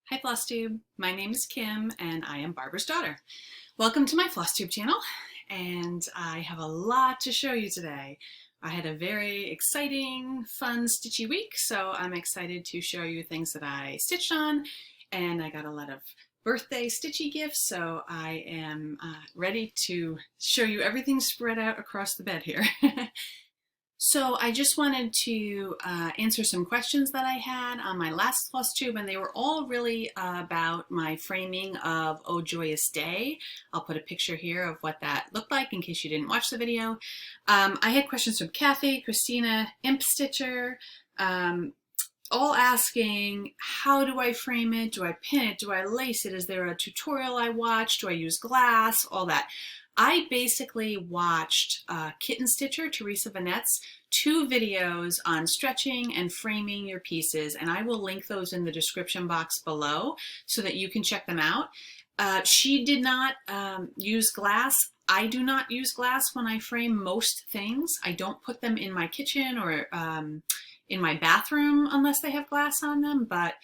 Hi Flosstube, my name is Kim and I am Barbara's daughter. Welcome to my Flosstube channel, and I have a lot to show you today. I had a very exciting, fun, stitchy week, so I'm excited to show you things that I stitched on, and I got a lot of birthday stitchy gifts, so I am ready to show you everything spread out across the bed here. So I just wanted to answer some questions that I had on my last Flosstube, and they were all really about my framing of Oh Joyous Day. I'll put a picture here of what that looked like in case you didn't watch the video. I had questions from Kathy, Christina, Imp Stitcher, all asking, how do I frame it? Do I pin it? Do I lace it? Is there a tutorial I watch? Do I use glass? All that. I basically watched Kitten Stitcher, Teresa Vanette's 2 videos on stretching and framing your pieces, and I will link those in the description box below so that you can check them out. She did not use glass. I do not use glass when I frame most things. I don't put them in my kitchen or in my bathroom unless they have glass on them, but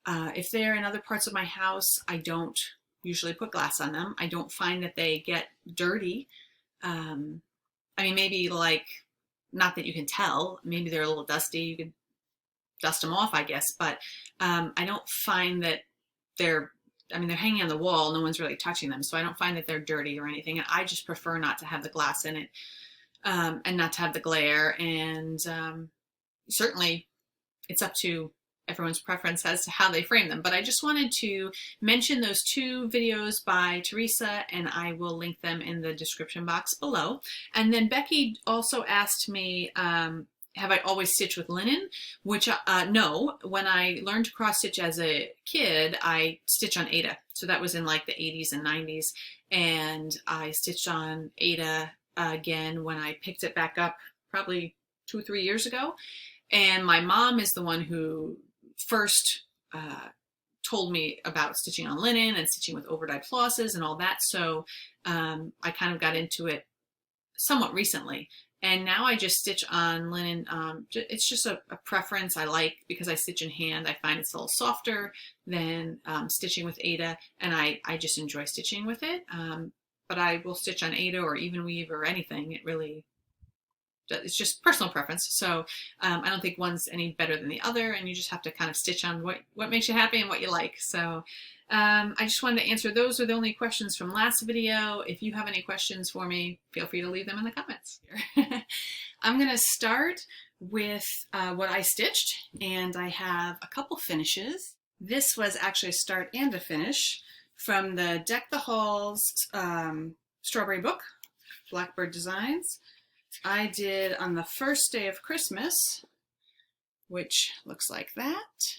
if they're in other parts of my house, I don't usually put glass on them. I don't find that they get dirty. I mean, maybe like, not that you can tell, maybe they're a little dusty, you could dust them off, I guess, but I don't find that they're hanging on the wall, no one's really touching them, so I don't find that they're dirty or anything, and I just prefer not to have the glass in it, and not to have the glare, and certainly it's up to everyone's preference as to how they frame them, but I just wanted to mention those 2 videos by Teresa, and I will link them in the description box below. And then Becky also asked me, have I always stitched with linen? Which, no. When I learned to cross stitch as a kid, I stitched on Aida. So that was in like the 80s and 90s, and I stitched on Aida again when I picked it back up probably 2 or 3 years ago. And my mom is the one who first told me about stitching on linen and stitching with overdyed flosses and all that, so I kind of got into it somewhat recently, and now I just stitch on linen. It's just a preference I like, because I stitch in hand. I find it's a little softer than stitching with Aida, and I just enjoy stitching with it, but I will stitch on Aida or even weave or anything. It's just personal preference, so I don't think one's any better than the other, and you just have to kind of stitch on what makes you happy and what you like. So I just wanted to answer those. Are the only questions from last video. If you have any questions for me, feel free to leave them in the comments. I'm going to start with what I stitched, and I have a couple finishes. This was actually a start and a finish from the Deck the Halls Strawberry book, Blackbird Designs. I did on the first day of Christmas, which looks like that.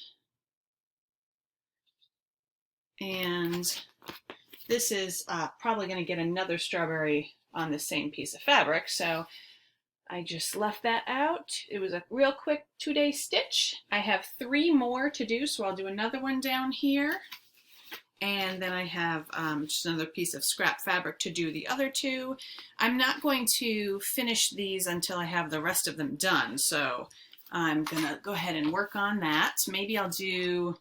And this is probably going to get another strawberry on the same piece of fabric, so I just left that out. It was a real quick 2-day stitch. I have 3 more to do, so I'll do another one down here. And then I have just another piece of scrap fabric to do the other 2. I'm not going to finish these until I have the rest of them done, so I'm gonna go ahead and work on that. Maybe I'll do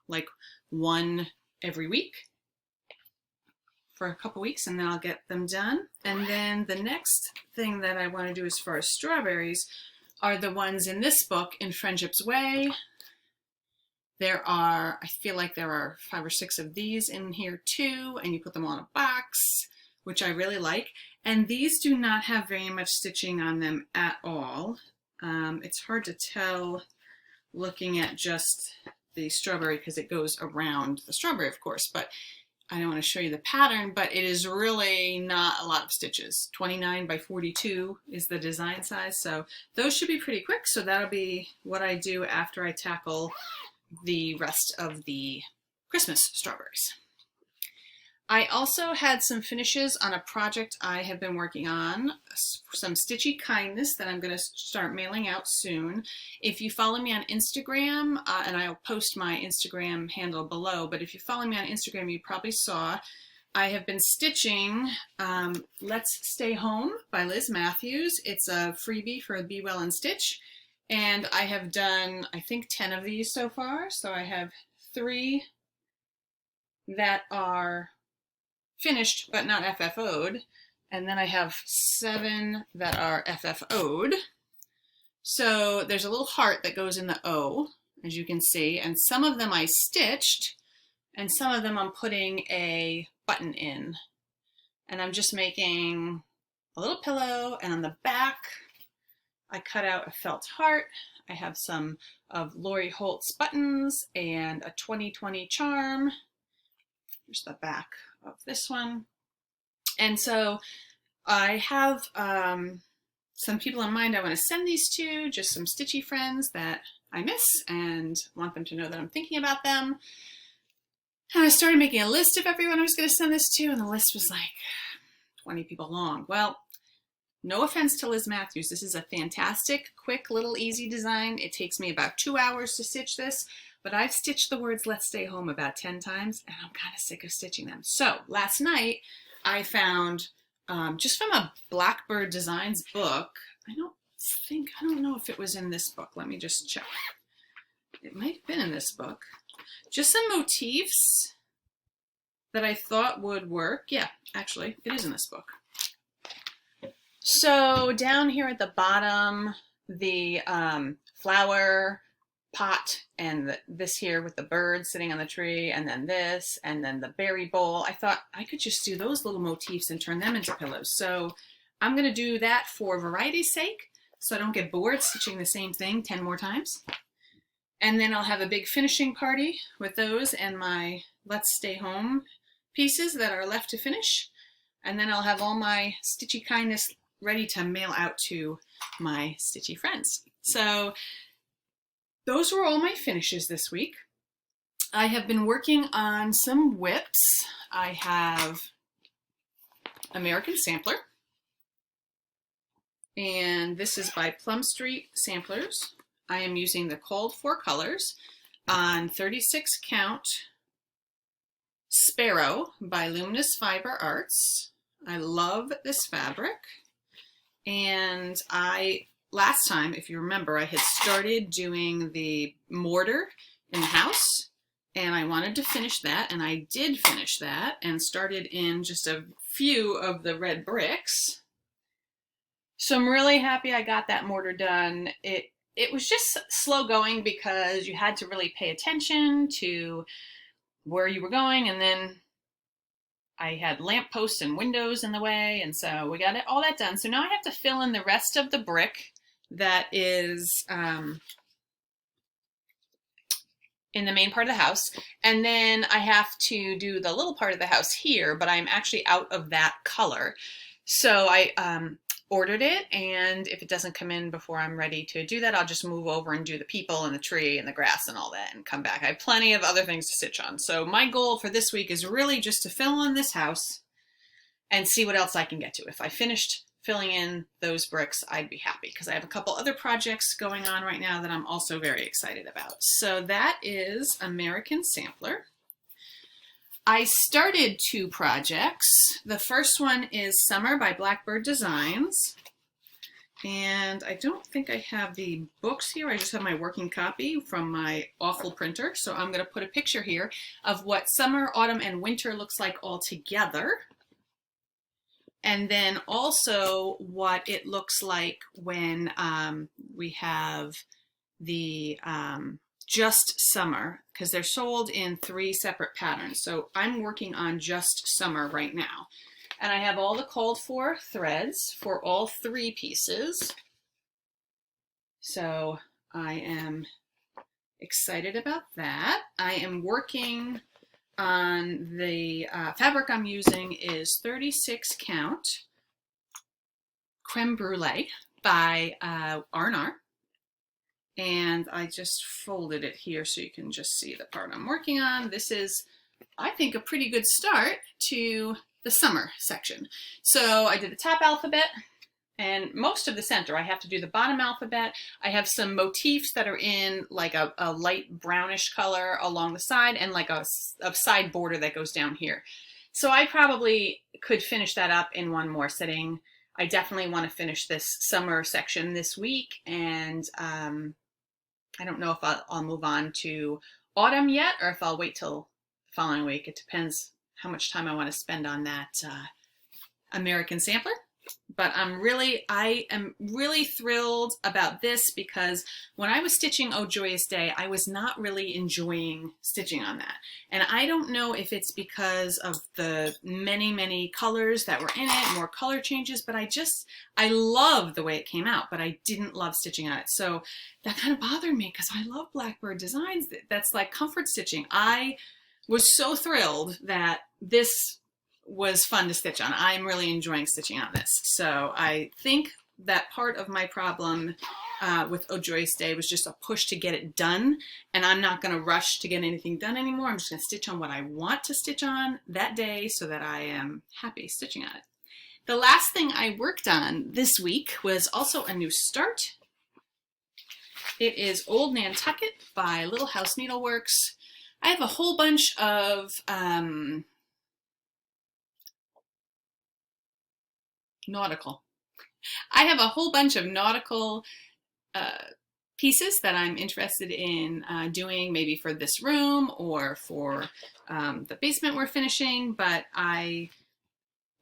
like 1 every week for a couple weeks, and then I'll get them done. And then the next thing that I want to do as far as strawberries are the ones in this book, In Friendship's Way. I feel like there are 5 or 6 of these in here too, and you put them all in a box, which I really like. And these do not have very much stitching on them at all. It's hard to tell looking at just the strawberry because it goes around the strawberry, of course, but I don't want to show you the pattern, but it is really not a lot of stitches. 29 by 42 is the design size, so those should be pretty quick. So that'll be what I do after I tackle the rest of the Christmas strawberries. I also had some finishes on a project I have been working on, some Stitchy Kindness that I'm going to start mailing out soon. If you follow me on Instagram, and I'll post my Instagram handle below, but if you follow me on Instagram, you probably saw I have been stitching Let's Stay Home by Liz Matthews. It's a freebie for Be Well and Stitch. And I have done, I think, 10 of these so far. So I have 3 that are finished but not FFO'd, and then I have 7 that are FFO'd. So there's a little heart that goes in the O, as you can see, and some of them I stitched, and some of them I'm putting a button in. And I'm just making a little pillow, and on the back I cut out a felt heart. I have some of Lori Holt's buttons and a 2020 charm. Here's the back of this one. And so I have some people in mind I want to send these to, just some stitchy friends that I miss and want them to know that I'm thinking about them. And I started making a list of everyone I was going to send this to, and the list was like 20 people long. Well, no offense to Liz Matthews, this is a fantastic, quick, little easy design. It takes me about 2 hours to stitch this, but I've stitched the words "let's stay home" about 10 times, and I'm kind of sick of stitching them. So last night I found, just from a Blackbird Designs book, I don't know if it was in this book. Let me just check. It might have been in this book. Just some motifs that I thought would work. Yeah, actually, it is in this book. So down here at the bottom, the flower pot, and this here with the bird sitting on the tree, and then this, and then the berry bowl. I thought I could just do those little motifs and turn them into pillows. So I'm going to do that for variety's sake, so I don't get bored stitching the same thing 10 more times. And then I'll have a big finishing party with those and my Let's Stay Home pieces that are left to finish. And then I'll have all my stitchy kindness ready to mail out to my stitchy friends. So those were all my finishes this week. I have been working on some whips. I have American Sampler, and this is by Plum Street Samplers. I am using the called for colors on 36 count Sparrow by Luminous Fiber Arts. I love this fabric. And last time, if you remember, I had started doing the mortar in the house, and I wanted to finish that, and I did finish that, and started in just a few of the red bricks. So I'm really happy I got that mortar done. It was just slow going because you had to really pay attention to where you were going, and then I had lampposts and windows in the way, and so we got all that done. So now I have to fill in the rest of the brick that is in the main part of the house, and then I have to do the little part of the house here, but I'm actually out of that color. So I ordered it, and if it doesn't come in before I'm ready to do that, I'll just move over and do the people and the tree and the grass and all that and come back. I have plenty of other things to stitch on. So my goal for this week is really just to fill in this house and see what else I can get to. If I finished filling in those bricks, I'd be happy because I have a couple other projects going on right now that I'm also very excited about. So that is American Sampler. I started 2 projects. The first one is Summer by Blackbird Designs. And I don't think I have the books here. I just have my working copy from my awful printer. So I'm going to put a picture here of what summer, autumn, and winter looks like all together. And then also what it looks like when we have the just summer, because they're sold in 3 separate patterns. So I'm working on just summer right now. And I have all the called for threads for all 3 pieces. So I am excited about that. I am working on the fabric I'm using is 36 count Creme Brulee by R&R. And I just folded it here so you can just see the part I'm working on. This is, I think, a pretty good start to the summer section. So I did the top alphabet and most of the center. I have to do the bottom alphabet. I have some motifs that are in like a light brownish color along the side and like a side border that goes down here. So I probably could finish that up in one more sitting. I definitely want to finish this summer section this week, and I don't know if I'll move on to autumn yet, or if I'll wait till following week. It depends how much time I want to spend on that American sampler. But I am really thrilled about this because when I was stitching Oh Joyous Day, I was not really enjoying stitching on that. And I don't know if it's because of the many, many colors that were in it, more color changes, but I love the way it came out, but I didn't love stitching on it. So that kind of bothered me because I love Blackbird Designs. That's like comfort stitching. I was so thrilled that this was fun to stitch on. I'm really enjoying stitching on this. So I think that part of my problem with Oh Joyous Day was just a push to get it done, and I'm not going to rush to get anything done anymore. I'm just going to stitch on what I want to stitch on that day so that I am happy stitching on it. The last thing I worked on this week was also a new start. It is Old Nantucket by Little House Needleworks. I have a whole bunch of nautical. I have a whole bunch of nautical pieces that I'm interested in doing, maybe for this room or for the basement we're finishing, but I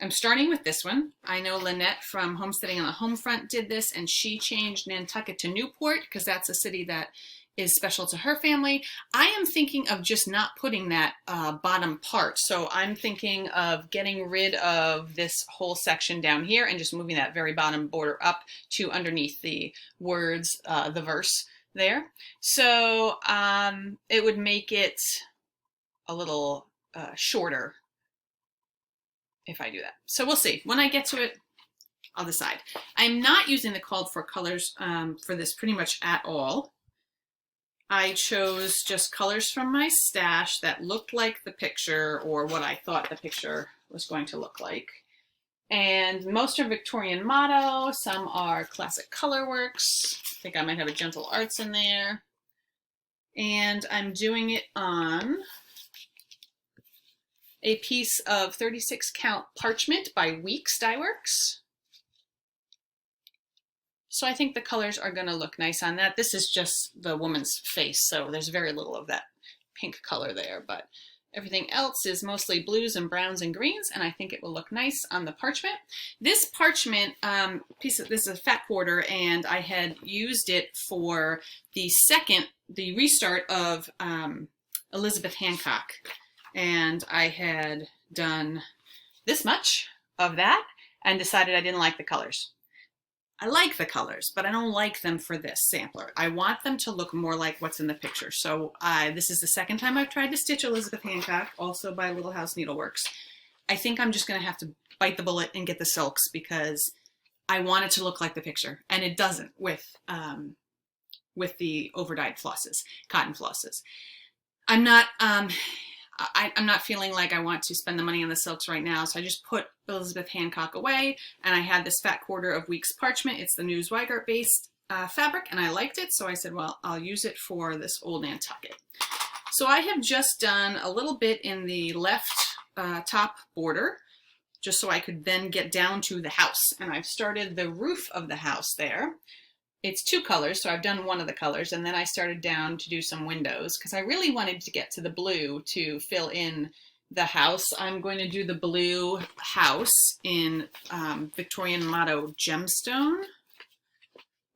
am starting with this one. I know Lynette from Homesteading on the Homefront did this, and she changed Nantucket to Newport because that's a city that is special to her family. I am thinking of just not putting that bottom part. So I'm thinking of getting rid of this whole section down here and just moving that very bottom border up to underneath the words, the verse there. So it would make it a little shorter if I do that. So we'll see. When I get to it, I'll decide. I'm not using the called for colors for this pretty much at all. I chose just colors from my stash that looked like the picture or what I thought the picture was going to look like. And most are Victorian Motto, some are Classic Colorworks. I think I might have a Gentle Arts in there. And I'm doing it on a piece of 36 count parchment by Weeks Dye Works. So I think the colors are going to look nice on that. This is just the woman's face, so there's very little of that pink color there, but everything else is mostly blues and browns and greens, and I think it will look nice on the parchment. This parchment this is a fat quarter, and I had used it for the restart of Elizabeth Hancock, and I had done this much of that and decided I didn't like the colors. I like the colors, but I don't like them for this sampler. I want them to look more like what's in the picture. So this is the second time I've tried to stitch Elizabeth Hancock, also by Little House Needleworks. I think I'm just going to have to bite the bullet and get the silks because I want it to look like the picture, and it doesn't with the overdyed flosses, cotton flosses. I'm not feeling like I want to spend the money on the silks right now, so I just put Elizabeth Hancock away, and I had this fat quarter of Weeks parchment. It's the new Zweigart based fabric, and I liked it, so I said, well, I'll use it for this Old Nantucket. So I have just done a little bit in the left top border, just so I could then get down to the house, and I've started the roof of the house there. It's two colors, so I've done one of the colors, and then I started down to do some windows because I really wanted to get to the blue to fill in the house. I'm going to do the blue house in Victorian Motto Gemstone,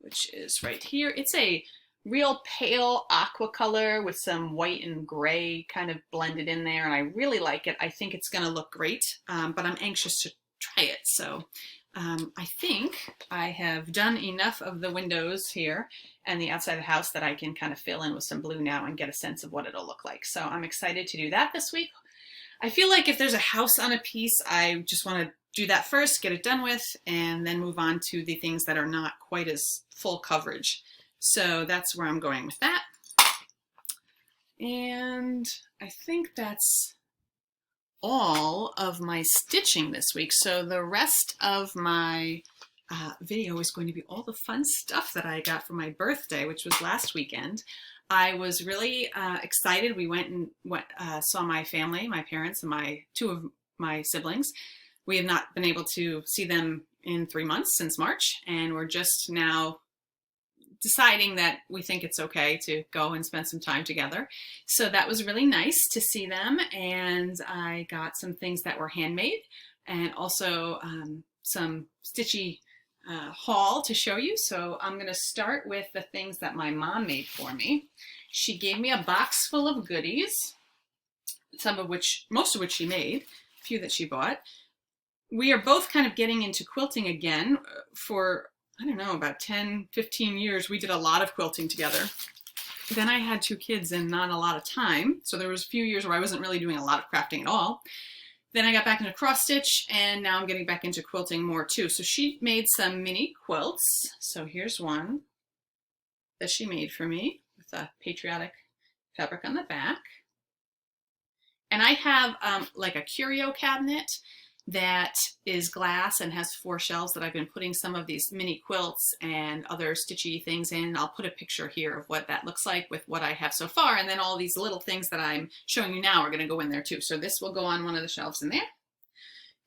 which is right here. It's a real pale aqua color with some white and gray kind of blended in there, and I really like it. I think it's going to look great, but I'm anxious to try it. So I think I have done enough of the windows here and the outside of the house that I can kind of fill in with some blue now and get a sense of what it'll look like. So I'm excited to do that this week. I feel like if there's a house on a piece, I just want to do that first, get it done with, and then move on to the things that are not quite as full coverage. So that's where I'm going with that. And I think that's all of my stitching this week. So the rest of my video is going to be all the fun stuff that I got for my birthday, which was last weekend. I was really excited. We went and saw my family, my parents, and two of my siblings. We have not been able to see them in 3 months since March, and we're just now deciding that we think it's okay to go and spend some time together. So that was really nice to see them. And I got some things that were handmade and also some stitchy haul to show you. So I'm going to start with the things that my mom made for me. She gave me a box full of goodies, most of which she made, a few that she bought. We are both kind of getting into quilting again. For, I don't know, about 10, 15 years, we did a lot of quilting together. Then I had 2 kids and not a lot of time. So there was a few years where I wasn't really doing a lot of crafting at all. Then I got back into cross stitch, and now I'm getting back into quilting more too. So she made some mini quilts. So here's one that she made for me with a patriotic fabric on the back. And I have like a curio cabinet that is glass and has 4 shelves that I've been putting some of these mini quilts and other stitchy things in. I'll put a picture here of what that looks like with what I have so far, and then all these little things that I'm showing you now are going to go in there too. So this will go on one of the shelves in there.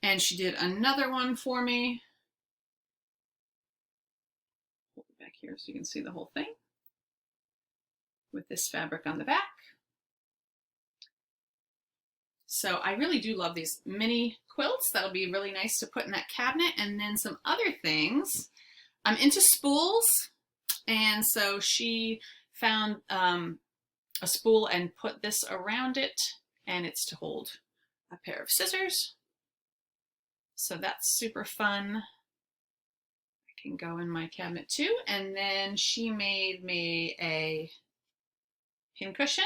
And she did another one for me. Hold it back here so you can see the whole thing with this fabric on the back. So I really do love these mini quilts. That'll be really nice to put in that cabinet. And then some other things. I'm into spools. And so she found a spool and put this around it. And it's to hold a pair of scissors. So that's super fun. I can go in my cabinet too. And then she made me a pincushion.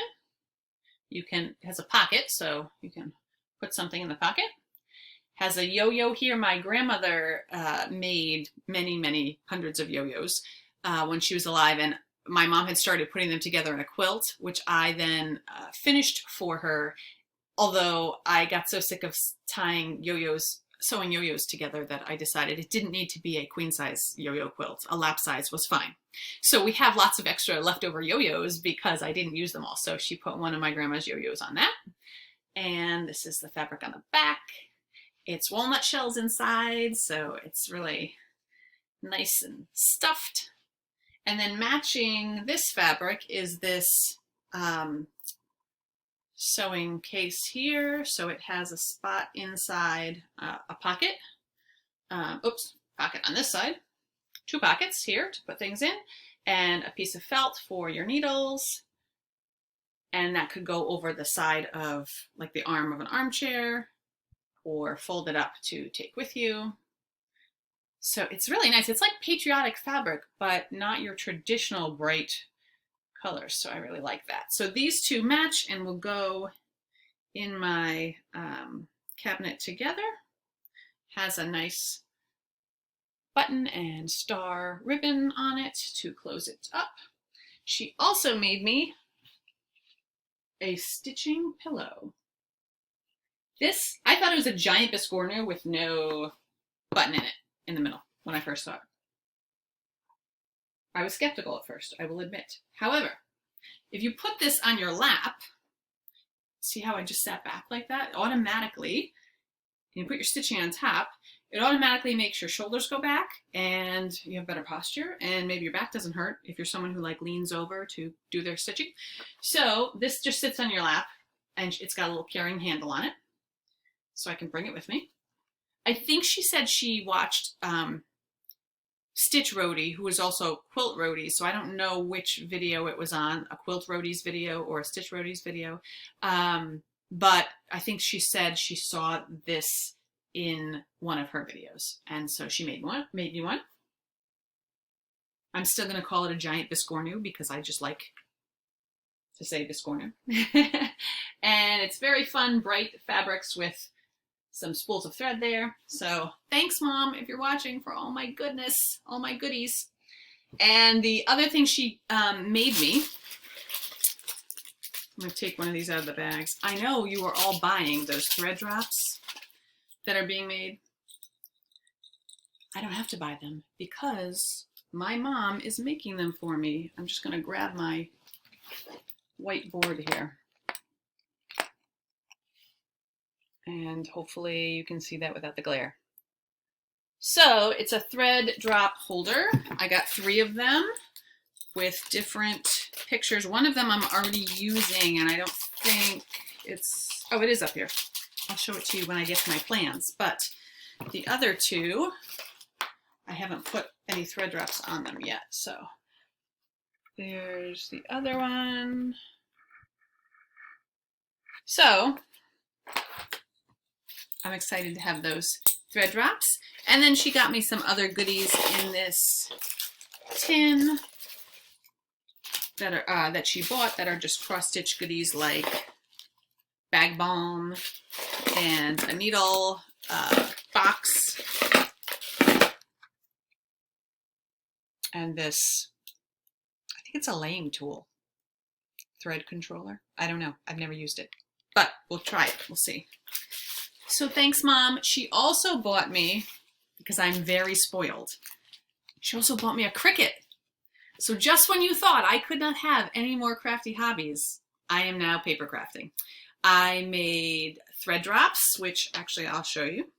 It has a pocket, so you can put something in the pocket. Has a yo-yo here. My grandmother made many hundreds of yo-yos when she was alive, and my mom had started putting them together in a quilt, which I then finished for her, although I got so sick of sewing yo-yos together that I decided it didn't need to be a queen size yo-yo quilt. A lap size was fine. So we have lots of extra leftover yo-yos because I didn't use them all. So she put one of my grandma's yo-yos on that. And this is the fabric on the back. It's walnut shells inside, so it's really nice and stuffed. And then matching this fabric is this sewing case here. So it has a spot inside a pocket. Pocket on this side. 2 pockets here to put things in, and a piece of felt for your needles. And that could go over the side of like the arm of an armchair or fold it up to take with you. So it's really nice. It's like patriotic fabric, but not your traditional bright colors. So I really like that. So these 2 match and will go in my cabinet together. Has a nice button and star ribbon on it to close it up. She also made me a stitching pillow. This, I thought it was a giant biscornu with no button in it in the middle when I first saw it. I was skeptical at first, I will admit. However, if you put this on your lap, see how I just sat back like that? Automatically, and you put your stitching on top, it automatically makes your shoulders go back and you have better posture, and maybe your back doesn't hurt if you're someone who like leans over to do their stitching. So this just sits on your lap and it's got a little carrying handle on it, so I can bring it with me. I think she said she watched Stitch Roadie, who is also Quilt Roadie, so I don't know which video it was on, a Quilt Roadie's video or a Stitch Roadie's video, but I think she said she saw this in one of her videos, and so she made me one. I'm still going to call it a giant biscornu because I just like to say biscornu. And it's very fun, bright fabrics with some spools of thread there. So thanks, Mom, if you're watching, for all my goodness, all my goodies. And the other thing she made me, I'm going to take one of these out of the bags. I know you are all buying those thread drops that are being made. I don't have to buy them because my mom is making them for me. I'm just going to grab my whiteboard here. And hopefully you can see that without the glare. So it's a thread drop holder. I got 3 of them. with different pictures. One of them I'm already using, and I don't think it's, oh, it is up here. I'll show it to you when I get to my plans. But the other two, I haven't put any thread drops on them yet. So there's the other one. So I'm excited to have those thread drops. And then she got me some other goodies in this tin that are that she bought that are just cross-stitch goodies, like bag balm and a needle box and this, I think it's a laying tool, thread controller. I don't know. I've never used it, but we'll try it. We'll see. So thanks, Mom. She also bought me, because I'm very spoiled, she also bought me a Cricut. So just when you thought I could not have any more crafty hobbies, I am now paper crafting. I made thread drops, which actually I'll show you.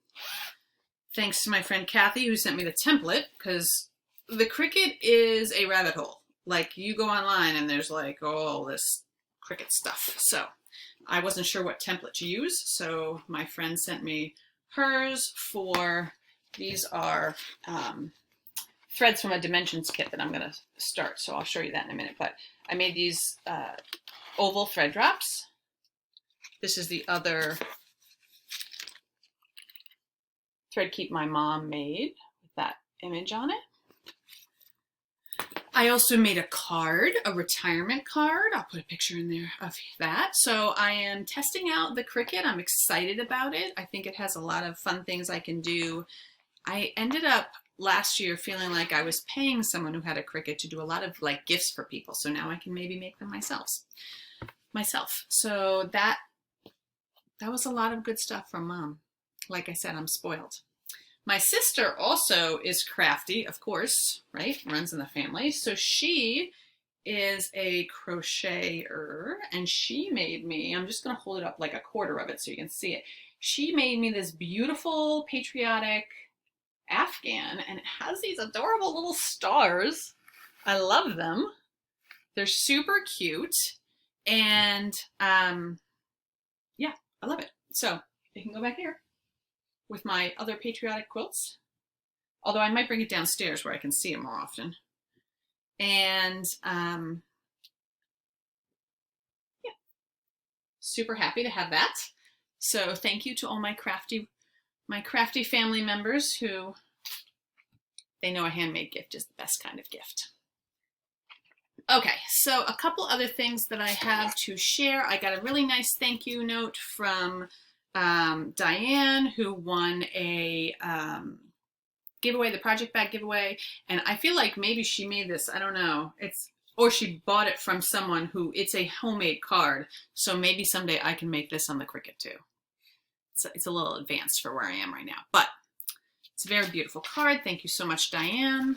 Thanks to my friend Kathy, who sent me the template, because the Cricut is a rabbit hole. Like, you go online and there's like all this Cricut stuff. So I wasn't sure what template to use, so my friend sent me hers for, these are threads from a dimensions kit that I'm going to start, so I'll show you that in a minute. But I made these oval thread drops. This is the other thread keep my mom made with that image on it. I also made a card, a retirement card. I'll put a picture in there of that. So I am testing out the Cricut. I'm excited about it. I think it has a lot of fun things I can do. I ended up last year feeling like I was paying someone who had a Cricut to do a lot of like gifts for people. So now I can maybe make them myself. So that was a lot of good stuff from Mom. Like I said, I'm spoiled. My sister also is crafty, of course, right? Runs in the family. So she is a crocheter, and she made me, I'm just going to hold it up like a quarter of it so you can see it. She made me this beautiful patriotic Afghan, and it has these adorable little stars. I love them. They're super cute, and yeah, I love it. So you can go back here with my other patriotic quilts, although I might bring it downstairs where I can see it more often. And yeah, super happy to have that. So thank you to all my crafty family members who, they know a handmade gift is the best kind of gift. Okay, so a couple other things that I have to share. I got a really nice thank you note from Diane, who won a giveaway, the project bag giveaway, and I feel like maybe she made this, I don't know, or she bought it from someone who, it's a homemade card, so maybe someday I can make this on the Cricut too. It's a little advanced for where I am right now, but it's a very beautiful card. Thank you so much, Diane.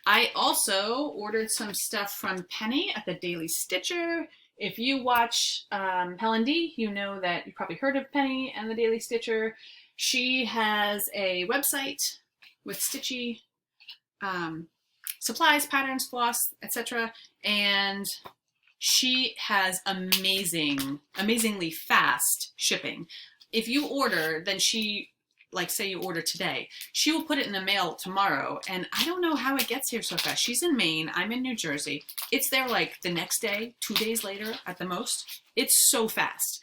I also ordered some stuff from Penny at the Daily Stitcher. If you watch Helen D, you know that you probably heard of Penny and the Daily Stitcher. She has a website with stitchy supplies, patterns, floss, etc. And she has amazingly fast shipping. If you order, then she, like say you order today, she will put it in the mail tomorrow, and I don't know how it gets here so fast. She's in Maine, I'm in New Jersey. It's there like the next day, 2 days later at the most. It's so fast.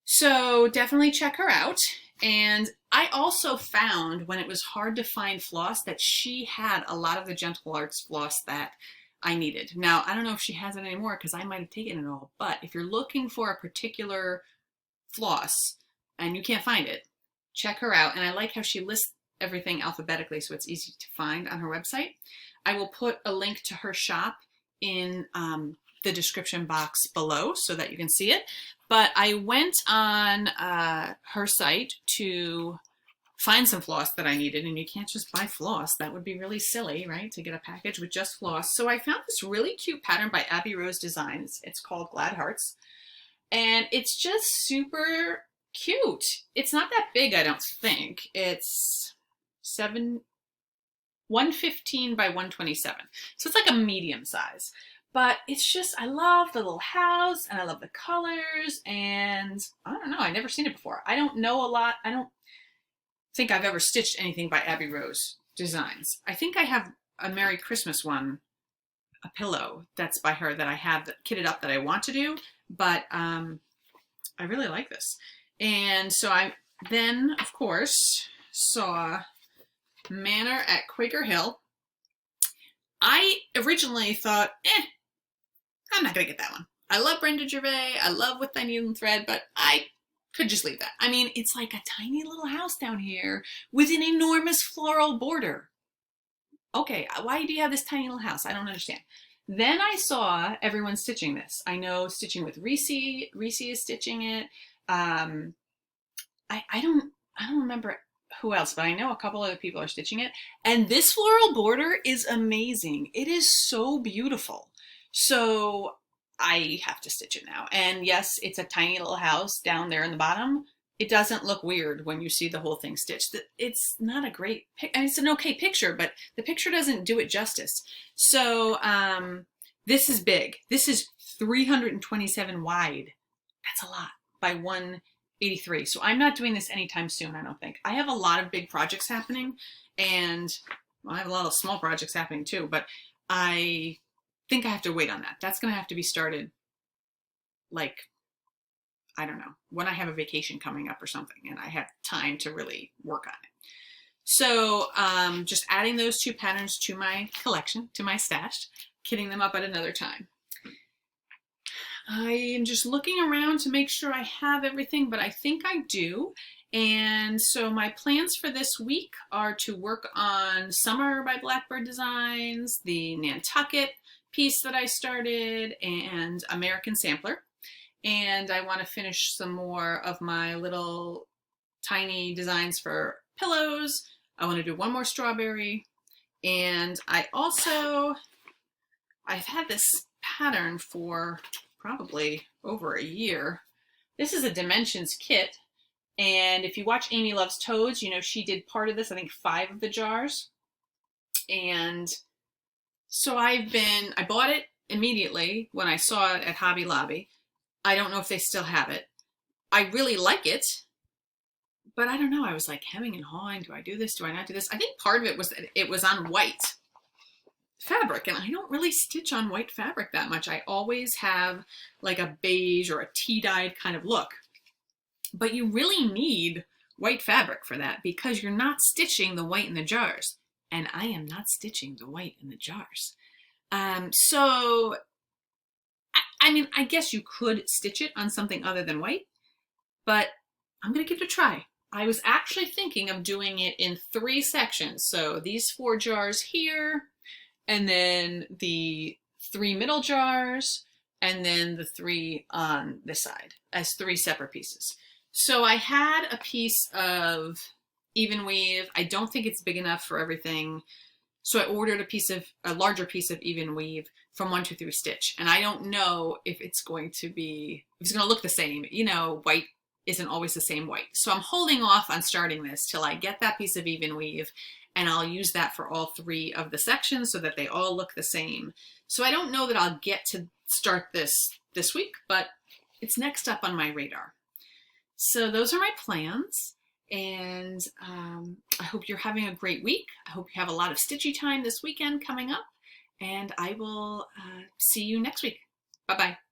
So definitely check her out. And I also found, when it was hard to find floss, that she had a lot of the Gentle Arts floss that I needed. Now, I don't know if she has it anymore because I might have taken it all, but if you're looking for a particular floss and you can't find it, check her out. And I like how she lists everything alphabetically so it's easy to find on her website. I will put a link to her shop in the description box below so that you can see it. But I went on her site to find some floss that I needed, and you can't just buy floss. That would be really silly, right? To get a package with just floss. So I found this really cute pattern by Abby Rose Designs. It's called Glad Hearts. And it's just super cute. It's not that big, I don't think. It's 1 115 by 127. So it's like a medium size. But it's just, I love the little house and I love the colors, and I don't know, I've never seen it before. I don't know a lot. I don't think I've ever stitched anything by Abby Rose Designs. I think I have a Merry Christmas one, a pillow that's by her that I have that kitted up that I want to do, but I really like this. And so I then, of course, saw Manor at Quaker Hill. I originally thought, I'm not gonna get that one. I love Brenda Gervais, I love With Thy Needle and Thread, but I could just leave that. I mean, it's like a tiny little house down here with an enormous floral border. Okay, why do you have this tiny little house? I don't understand. Then I saw everyone stitching this. I know stitching with Reese is stitching it. I don't remember who else, but I know a couple other people are stitching it. And this floral border is amazing. It is so beautiful. So I have to stitch it now. And yes, it's a tiny little house down there in the bottom. It doesn't look weird when you see the whole thing stitched. It's not a great, I mean, it's an okay picture, but the picture doesn't do it justice. So this is big. This is 327 wide. That's a lot by 183. So I'm not doing this anytime soon, I don't think. I have a lot of big projects happening, and well, I have a lot of small projects happening too, but I think I have to wait on that. That's going to have to be started, like, I don't know, when I have a vacation coming up or something and I have time to really work on it. So just adding those two patterns to my collection, to my stash, kitting them up at another time. I am just looking around to make sure I have everything, but I think I do. And so my plans for this week are to work on Summer by Blackbird Designs, the Nantucket piece that I started, and American Sampler. And I want to finish some more of my little tiny designs for pillows. I want to do one more strawberry. And I've had this pattern for probably over a year. This is a Dimensions kit. And if you watch Amy Loves Toads, you know, she did part of this, I think 5 of the jars. And so I bought it immediately when I saw it at Hobby Lobby. I don't know if they still have it. I really like it, but I don't know. I was like hemming and hawing. Do I do this? Do I not do this? I think part of it was that it was on white fabric, and I don't really stitch on white fabric that much. I always have like a beige or a tea-dyed kind of look. But you really need white fabric for that because you're not stitching the white in the jars. And I am not stitching the white in the jars. So, I mean, I guess you could stitch it on something other than white, but I'm going to give it a try. I was actually thinking of doing it in 3 sections. So these 4 jars here, and then the 3 middle jars, and then the 3 on this side as 3 separate pieces. So I had a piece of even weave. I don't think it's big enough for everything. So I ordered a larger piece of even weave from 123 Stitch. And I don't know if it's going to look the same. You know, white isn't always the same white. So I'm holding off on starting this till I get that piece of even weave, and I'll use that for all 3 of the sections so that they all look the same. So I don't know that I'll get to start this week, but it's next up on my radar. So those are my plans, and I hope you're having a great week. I hope you have a lot of stitchy time this weekend coming up, and I will see you next week. Bye-bye.